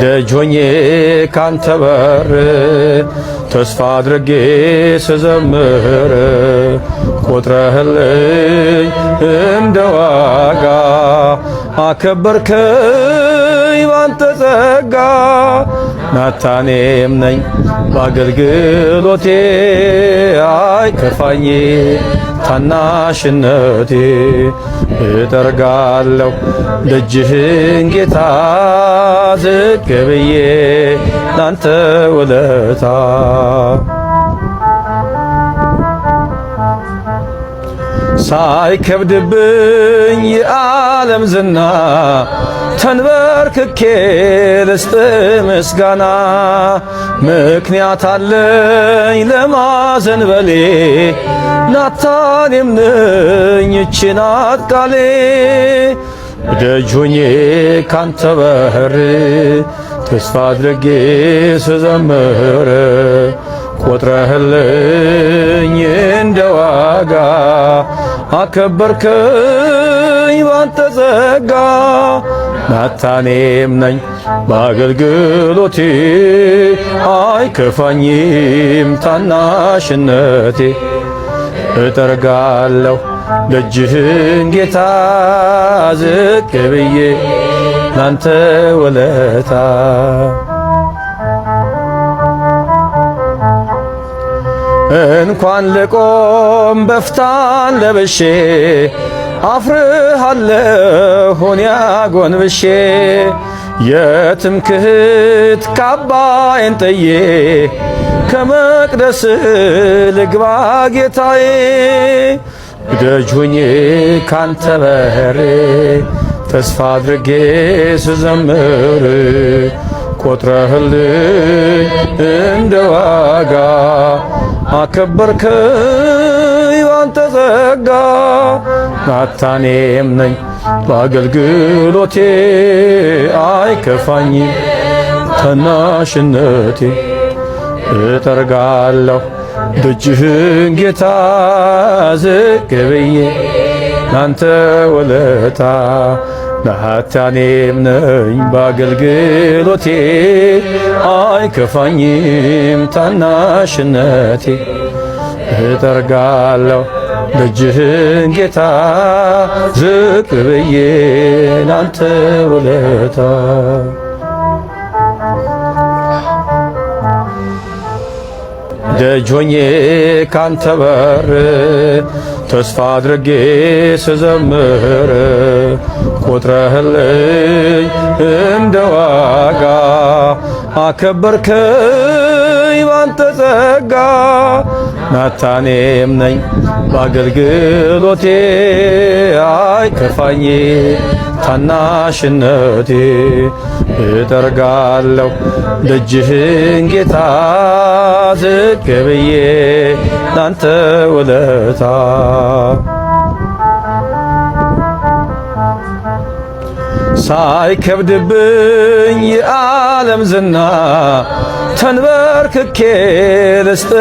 ደጅ ሆኜ ካንተ በር ተስፋ አድርጌ ስዘምር ቆጥረህልኝ እንደ ዋጋ አከበርከኝ ባንተ ጸጋ። ናታኔም ነኝ በአገልግሎቴ አይከፋኝ ታናሽነቴ። እጠርጋለሁ ደጅህን ጌታ ዝቅ ብዬ ላንተ ውለታ። ሳይከብድብኝ የዓለም ዝና ተንበርክኬ ልስጥ ምስጋና። ምክንያት አለኝ ለማዘንበሌ ናታኔም ነኝ ይህች ናት ቃሌ። ደጅ ሆኜ ካንተ በር ተስፋ አድርጌ ስዘምር ቆጥረህልኝ እንደ ዋጋ አከበርከኝ ባንተ ጸጋ። ናታኔም ነኝ በአገልግሎቴ አይከፋኝም ታናሽነቴ። እጠርጋለሁ ደጅህን ጌታ ዝቅ ብዬ ላንተ ውለታ። እንኳን ልቆም በፍታን ለብሼ አፍርሃለሁ እኔ አጎንብሼ። የትምክህት ካባዬን ጥዬ ከመቅደስ ልግባ ጌታዬ። ደጅ ሆኜ ካንተ በር ተስፋ አድርጌ ስዘምር ቆጥረህልኝ እንደ ዋጋ አከበርከኝ ባንተ ጸጋ። ናታኔም ነኝ በአገልግሎቴ አይከፋኝም ታናሽነቴ። እጠርጋለሁ ደጅህን ጌታ ዝቅ ብዬ ላንተ ውለታ። ናታኔም ነኝ በአገልግሎቴ አይከፋኝም ታናሽነቴ። እጠርጋለሁ ደጅህን ጌታ ዝቅ ብዬ ላንተ ውለታ። ደጅ ሆኜ ካንተ በር ተስፋ አድርጌ ስዘምር ቆጥረህልኝ እንደ ዋጋ አከበርከኝ ባንተ ጸጋ። ናታኔም ነኝ በአገልግሎቴ አይከፋኝ ታናሽነቴ። እጠርጋለሁ ደጅህን ጌታ ዝቅ ብዬ ላንተ ውለታ። ሳይከብድብኝ የዓለም ዝና ተንበርክኬ ልስጥ